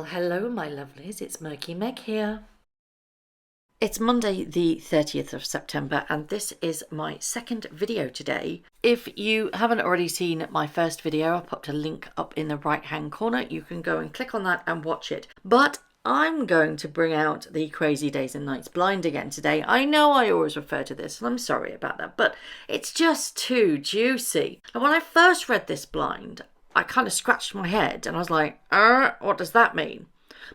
Well, hello, my lovelies. It's Murky Meg here. It's Monday, the 30th of September, and this is my second video today. If you haven't already seen my first video, I popped a link up in the right-hand corner. You can go and click on that and watch it. But I'm going to bring out the Crazy Days and Nights blind again today. I know I always refer to this, and I'm sorry about that, but it's just too juicy. And when I first read this blind, I kind of scratched my head and I was like, what does that mean?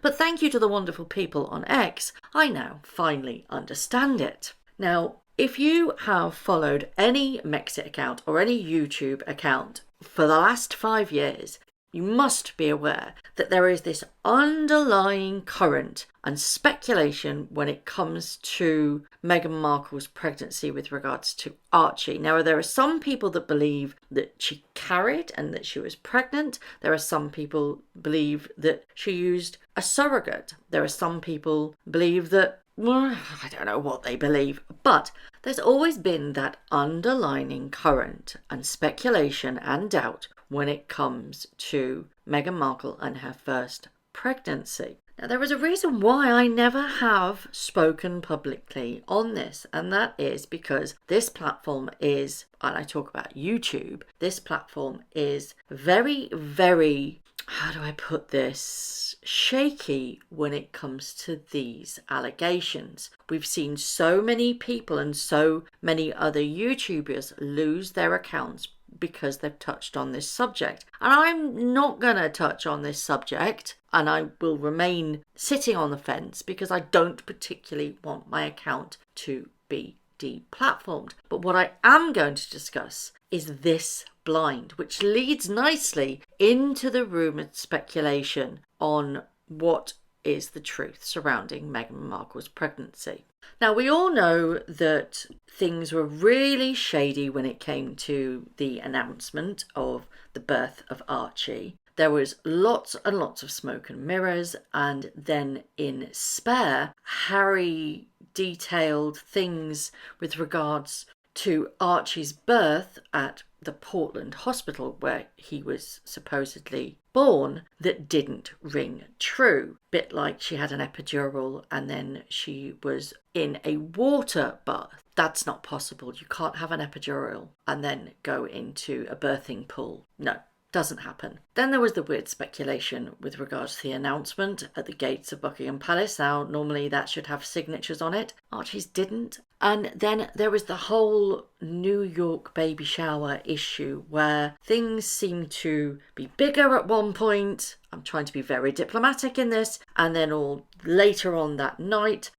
But thank you to the wonderful people on X, I now finally understand it. Now, if you have followed any Mexit account or any YouTube account for the last 5 years, you must be aware that there is this underlying current and speculation when it comes to Meghan Markle's pregnancy with regards to Archie. Now, there are some people that believe that she carried and that she was pregnant. There are some people believe that she used a surrogate. There are some people believe that, well, I don't know what they believe, but there's always been that underlying current and speculation and doubt when it comes to Meghan Markle and her first pregnancy. Now, there is a reason why I never have spoken publicly on this, and that is because this platform is, and I talk about YouTube, this platform is very, very, how do I put this, shaky when it comes to these allegations. We've seen so many people and so many other YouTubers lose their accounts because they've touched on this subject. And I'm not going to touch on this subject, and I will remain sitting on the fence because I don't particularly want my account to be deplatformed. But what I am going to discuss is this blind, which leads nicely into the rumoured speculation on what is the truth surrounding Meghan Markle's pregnancy. Now, we all know that things were really shady when it came to the announcement of the birth of Archie. There was lots and lots of smoke and mirrors, and then in Spare, Harry detailed things with regards to Archie's birth at the Portland hospital where he was supposedly born that didn't ring true. Bit like she had an epidural and then she was in a water bath. That's not possible. You can't have an epidural and then go into a birthing pool. No. Doesn't happen. Then there was the weird speculation with regards to the announcement at the gates of Buckingham Palace. Now, normally that should have signatures on it. Archie's didn't. And then there was the whole New York baby shower issue where things seemed to be bigger at one point. I'm trying to be very diplomatic in this. And then all later on that night,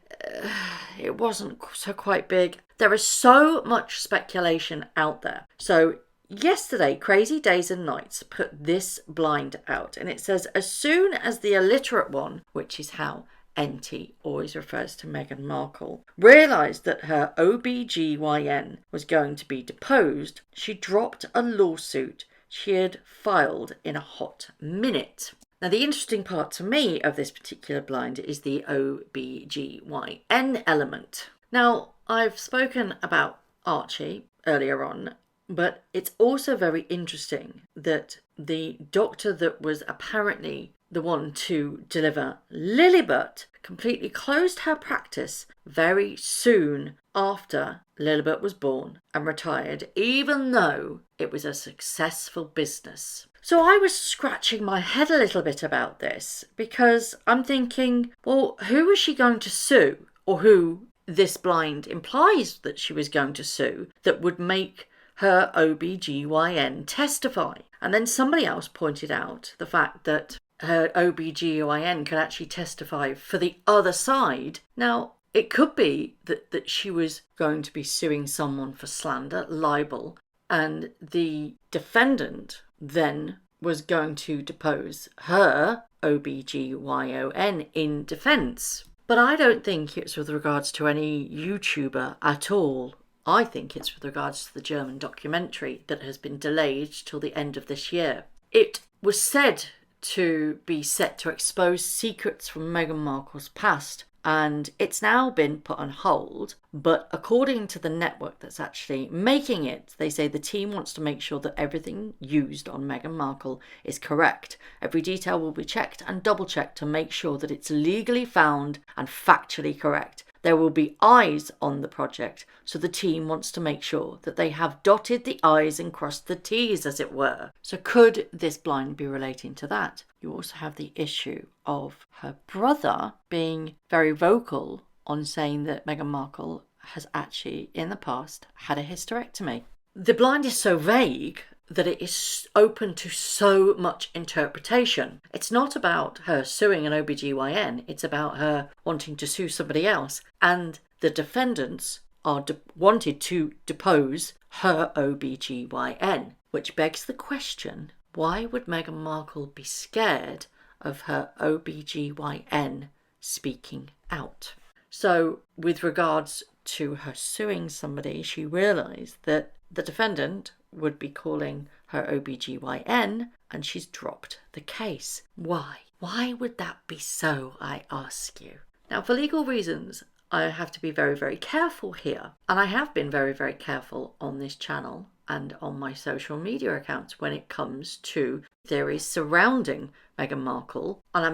it wasn't so quite big. There is so much speculation out there. So yesterday, Crazy Days and Nights put this blind out, and it says, as soon as the illiterate one, which is how NT always refers to Meghan Markle, realised that her OBGYN was going to be deposed, she dropped a lawsuit she had filed in a hot minute. Now, the interesting part to me of this particular blind is the OBGYN element. Now, I've spoken about Archie earlier on, but it's also very interesting that the doctor that was apparently the one to deliver Lilibet completely closed her practice very soon after Lilibet was born and retired, even though it was a successful business. So I was scratching my head a little bit about this because I'm thinking, well, who is she going to sue, or who this blind implies that she was going to sue that would make her OBGYN testify? And then somebody else pointed out the fact that her OBGYN could actually testify for the other side. Now, it could be that she was going to be suing someone for slander, libel, and the defendant then was going to depose her OBGYN in defence. But I don't think it's with regards to any YouTuber at all. I think it's with regards to the German documentary that has been delayed till the end of this year. It was said to be set to expose secrets from Meghan Markle's past and it's now been put on hold. But according to the network that's actually making it, they say the team wants to make sure that everything used on Meghan Markle is correct. Every detail will be checked and double checked to make sure that it's legally found and factually correct. There will be eyes on the project, so the team wants to make sure that they have dotted the I's and crossed the T's, as it were. So could this blind be relating to that? You also have the issue of her brother being very vocal on saying that Meghan Markle has actually, in the past, had a hysterectomy. The blind is so vague that it is open to so much interpretation. It's not about her suing an OBGYN, it's about her wanting to sue somebody else. And the defendants are wanted to depose her OBGYN, which begs the question, why would Meghan Markle be scared of her OBGYN speaking out? So with regards to her suing somebody, she realised that the defendant would be calling her OBGYN, and she's dropped the case. Why? Why would that be so, I ask you? Now, for legal reasons, I have to be very, very careful here. And I have been very, very careful on this channel and on my social media accounts when it comes to theories surrounding Meghan Markle. And I'm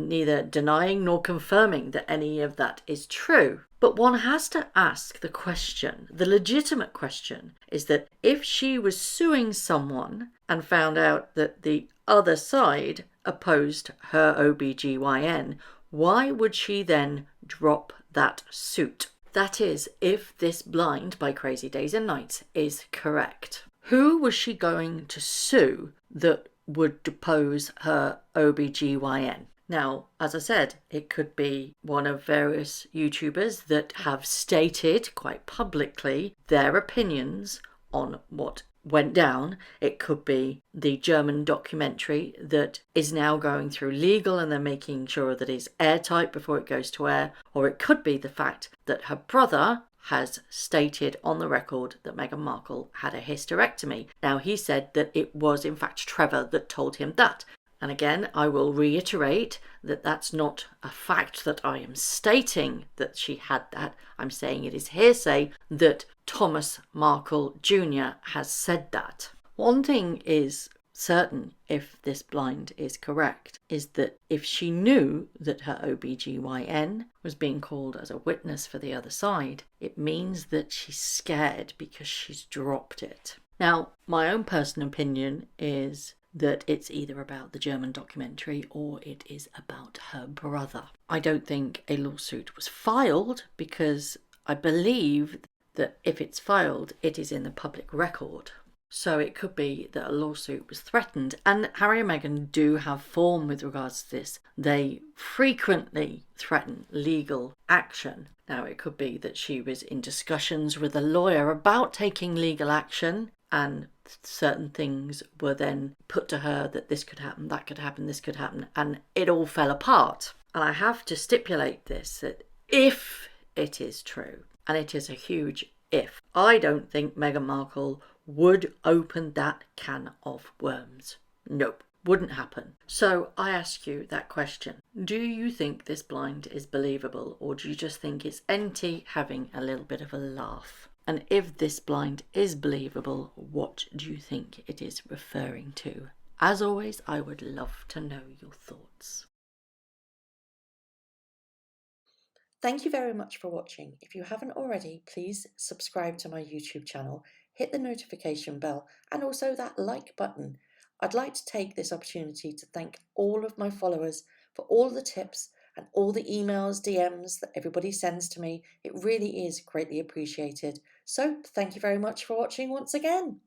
neither denying nor confirming that any of that is true. But one has to ask the question, the legitimate question, is that if she was suing someone and found out that the other side opposed her OBGYN, why would she then drop that suit? That is, if this blind by Crazy Days and Nights is correct. Who was she going to sue that would depose her OBGYN? Now, as I said, it could be one of various YouTubers that have stated quite publicly their opinions on what went down. It could be the German documentary that is now going through legal and they're making sure that it's airtight before it goes to air. Or it could be the fact that her brother has stated on the record that Meghan Markle had a hysterectomy. Now, he said that it was in fact Trevor that told him that. And again, I will reiterate that that's not a fact that I am stating that she had that. I'm saying it is hearsay that Thomas Markle Jr. has said that. One thing is certain, if this blind is correct, is that if she knew that her OBGYN was being called as a witness for the other side, it means that she's scared because she's dropped it. Now, my own personal opinion is that it's either about the German documentary or it is about her brother. I don't think a lawsuit was filed because I believe that if it's filed, it is in the public record. So it could be that a lawsuit was threatened. And Harry and Meghan do have form with regards to this. They frequently threaten legal action. Now, it could be that she was in discussions with a lawyer about taking legal action, and certain things were then put to her that this could happen, that could happen, this could happen, and it all fell apart. And I have to stipulate this, that if it is true, and it is a huge if, I don't think Meghan Markle would open that can of worms. Nope, wouldn't happen. So I ask you that question. Do you think this blind is believable, or do you just think it's Enty having a little bit of a laugh? And if this blind is believable, what do you think it is referring to? As always, I would love to know your thoughts. Thank you very much for watching. If you haven't already, please subscribe to my YouTube channel, hit the notification bell, and also that like button. I'd like to take this opportunity to thank all of my followers for all the tips and all the emails, DMs that everybody sends to me. It really is greatly appreciated. So thank you very much for watching once again.